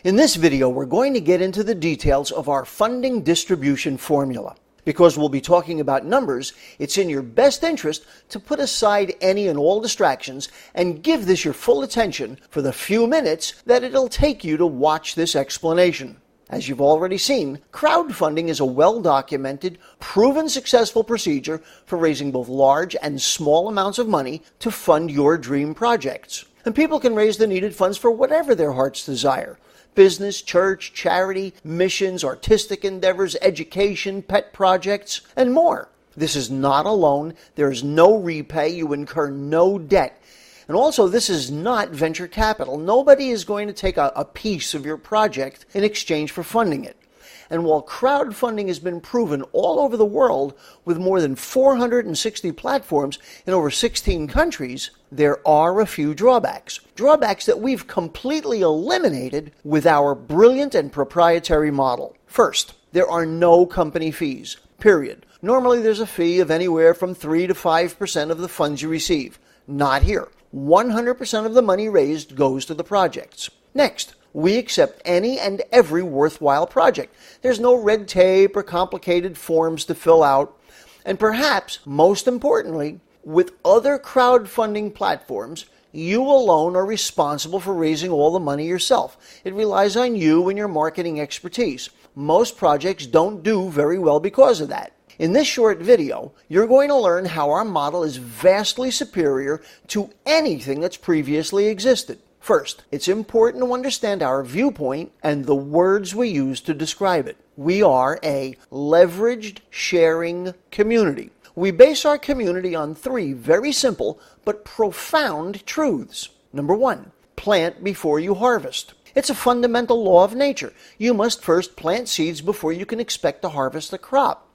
In this video, we're going to get into the details of our funding distribution formula. Because we'll be talking about numbers, it's in your best interest to put aside any and all distractions and give this your full attention for the few minutes that it'll take you to watch this explanation. As you've already seen, crowdfunding is a well-documented, proven successful procedure for raising both large and small amounts of money to fund your dream projects. And people can raise the needed funds for whatever their hearts desire. Business, church, charity, missions, artistic endeavors, education, pet projects, and more. This is not a loan. There is no repay. You incur no debt. And also, this is not venture capital. Nobody is going to take a piece of your project in exchange for funding it. And while crowdfunding has been proven all over the world with more than 460 platforms in over 16 countries, there are a few drawbacks. Drawbacks that we've completely eliminated with our brilliant and proprietary model. First, there are no company fees, period. Normally there's a fee of anywhere from 3 to 5% of the funds you receive. Not here. 100% of the money raised goes to the projects. Next, we accept any and every worthwhile project. There's no red tape or complicated forms to fill out. And perhaps, most importantly, with other crowdfunding platforms, you alone are responsible for raising all the money yourself. It relies on you and your marketing expertise. Most projects don't do very well because of that. In this short video, you're going to learn how our model is vastly superior to anything that's previously existed. First, it's important to understand our viewpoint and the words we use to describe it. We are a leveraged sharing community. We base our community on 3 very simple but profound truths. Number 1, plant before you harvest. It's a fundamental law of nature. You must first plant seeds before you can expect to harvest a crop.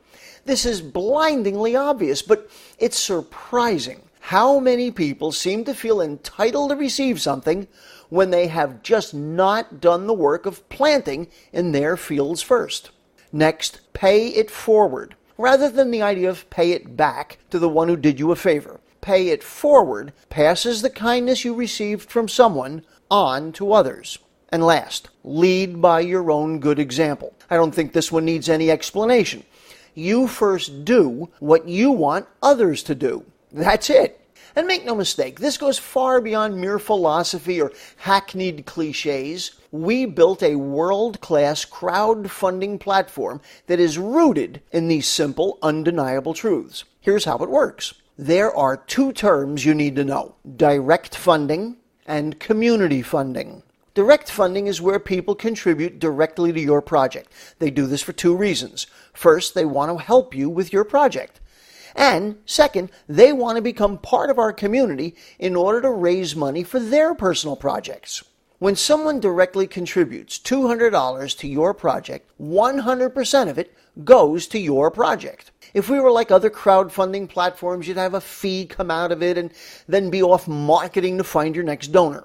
This is blindingly obvious, but it's surprising how many people seem to feel entitled to receive something when they have just not done the work of planting in their fields first. Next, pay it forward. Rather than the idea of pay it back to the one who did you a favor. Pay it forward passes the kindness you received from someone on to others. And last, lead by your own good example. I don't think this one needs any explanation. You first do what you want others to do. That's it. And make no mistake, this goes far beyond mere philosophy or hackneyed cliches. We built a world-class crowdfunding platform that is rooted in these simple, undeniable truths. Here's how it works. There are 2 terms you need to know: direct funding and community funding. Direct funding is where people contribute directly to your project. They do this for 2 reasons. First, they want to help you with your project. And second, they want to become part of our community in order to raise money for their personal projects. When someone directly contributes $200 to your project, 100% of it goes to your project. If we were like other crowdfunding platforms, you'd have a fee come out of it and then be off marketing to find your next donor.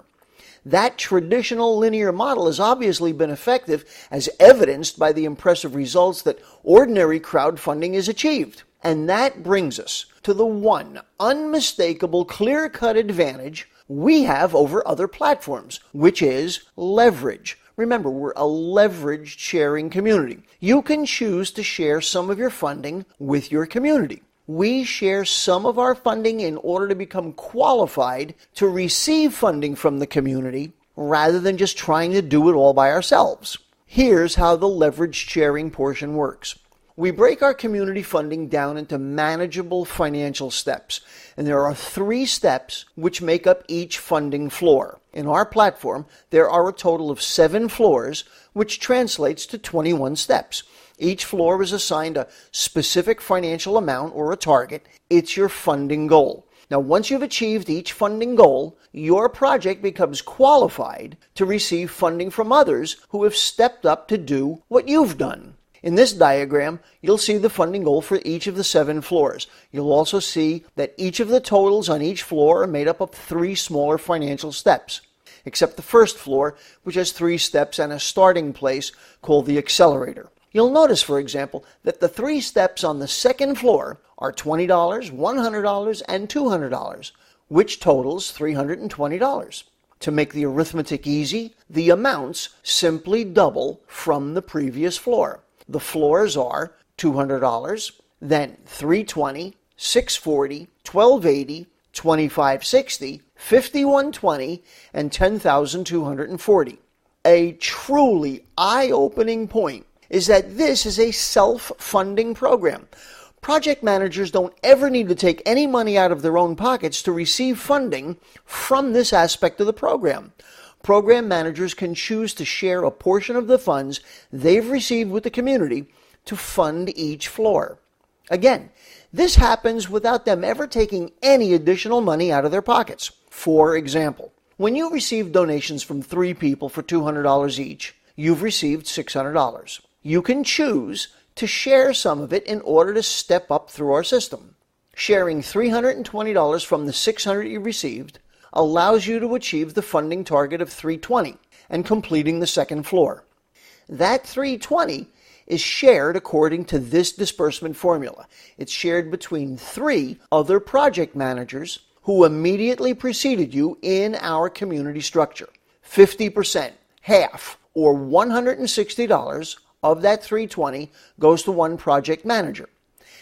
That traditional linear model has obviously been effective, as evidenced by the impressive results that ordinary crowdfunding has achieved. And that brings us to the one unmistakable, clear-cut advantage we have over other platforms, which is leverage. Remember, we're a leveraged sharing community. You can choose to share some of your funding with your community. We share some of our funding in order to become qualified to receive funding from the community rather than just trying to do it all by ourselves. Here's how the leveraged sharing portion works. We break our community funding down into manageable financial steps, and there are 3 steps which make up each funding floor. In our platform, there are a total of 7 floors, which translates to 21 steps. Each floor is assigned a specific financial amount or a target. It's your funding goal. Now, once you've achieved each funding goal, your project becomes qualified to receive funding from others who have stepped up to do what you've done. In this diagram, you'll see the funding goal for each of the 7 floors. You'll also see that each of the totals on each floor are made up of 3 smaller financial steps, except the first floor, which has 3 steps and a starting place called the accelerator. You'll notice, for example, that the 3 steps on the second floor are $20, $100, and $200, which totals $320. To make the arithmetic easy, the amounts simply double from the previous floor. The floors are $200, then $320, $640, $1280, $2560, $5120, and $10,240. A truly eye-opening point is that this is a self-funding program. Project managers don't ever need to take any money out of their own pockets to receive funding from this aspect of the program. Program managers can choose to share a portion of the funds they've received with the community to fund each floor. Again, this happens without them ever taking any additional money out of their pockets. For example, when you receive donations from 3 people for $200 each, you've received $600. You can choose to share some of it in order to step up through our system. Sharing $320 from the $600 you received allows you to achieve the funding target of $320 and completing the second floor. That $320 is shared according to this disbursement formula. It's shared between 3 other project managers who immediately preceded you in our community structure. 50%, half, or $160 of that $320 goes to one project manager,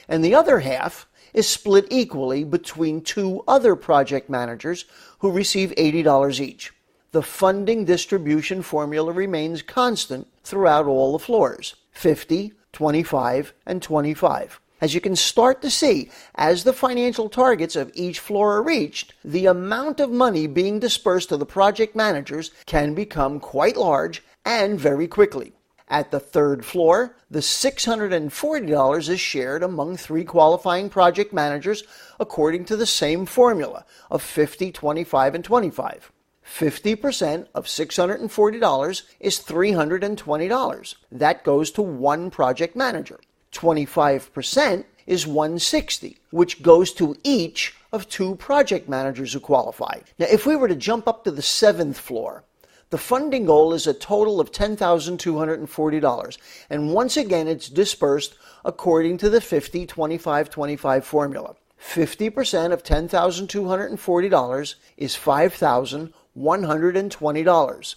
and the other half is split equally between 2 other project managers who receive $80 each. The funding distribution formula remains constant throughout all the floors, 50, 25, and 25. As you can start to see, as the financial targets of each floor are reached, the amount of money being dispersed to the project managers can become quite large and very quickly. At the 3rd floor, the $640 is shared among 3 qualifying project managers according to the same formula of 50, 25, and 25. 50% of $640 is $320. That goes to one project manager. 25% is $160, which goes to each of 2 project managers who qualify. Now, if we were to jump up to the 7th floor, the funding goal is a total of $10,240, and once again it's dispersed according to the 50, 25, 25 formula. 50% of $10,240 is $5,120.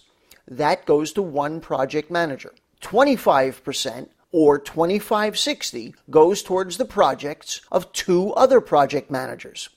That goes to one project manager. 25%, or $2,560, goes towards the projects of 2 other project managers.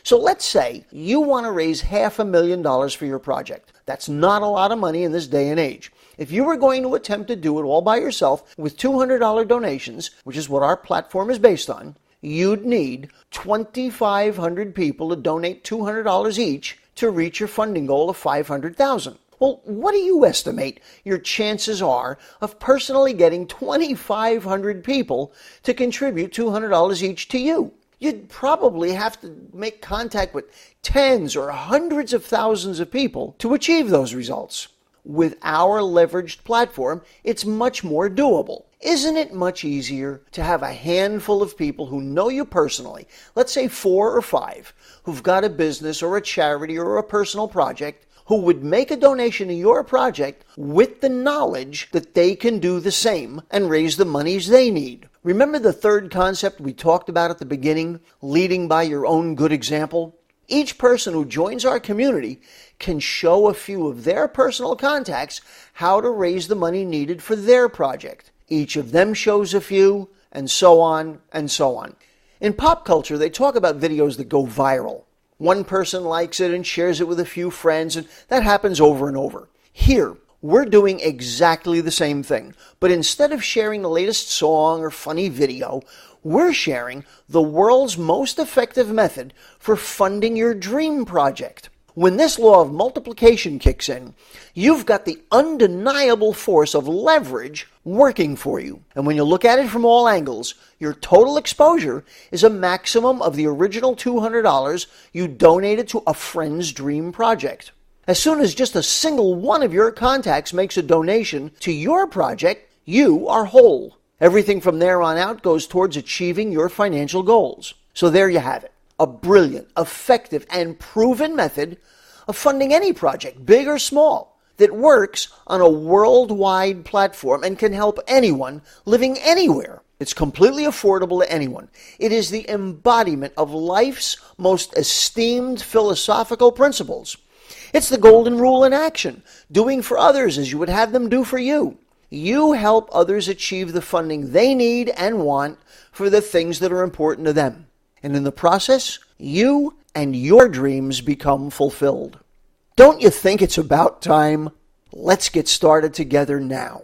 So let's say you want to raise $500,000 for your project. That's not a lot of money in this day and age. If you were going to attempt to do it all by yourself with $200 donations, which is what our platform is based on, you'd need 2,500 people to donate $200 each to reach your funding goal of $500,000. Well, what do you estimate your chances are of personally getting 2,500 people to contribute $200 each to you? You'd probably have to make contact with tens or hundreds of thousands of people to achieve those results. With our leveraged platform, it's much more doable. Isn't it much easier to have a handful of people who know you personally, let's say 4 or 5, who've got a business or a charity or a personal project, who would make a donation to your project with the knowledge that they can do the same and raise the monies they need? Remember the 3rd concept we talked about at the beginning, leading by your own good example? Each person who joins our community can show a few of their personal contacts how to raise the money needed for their project. Each of them shows a few, and so on and so on. In pop culture, they talk about videos that go viral. One person likes it and shares it with a few friends, and that happens over and over. Here, we're doing exactly the same thing, but instead of sharing the latest song or funny video, we're sharing the world's most effective method for funding your dream project. When this law of multiplication kicks in, you've got the undeniable force of leverage working for you. And when you look at it from all angles, your total exposure is a maximum of the original $200 you donated to a friend's dream project. As soon as just a single one of your contacts makes a donation to your project, you are whole. Everything from there on out goes towards achieving your financial goals. So there you have it. A brilliant, effective, and proven method of funding any project, big or small, that works on a worldwide platform and can help anyone living anywhere. It's completely affordable to anyone. It is the embodiment of life's most esteemed philosophical principles. It's the golden rule in action, doing for others as you would have them do for you. You help others achieve the funding they need and want for the things that are important to them. And in the process, you and your dreams become fulfilled. Don't you think it's about time? Let's get started together now.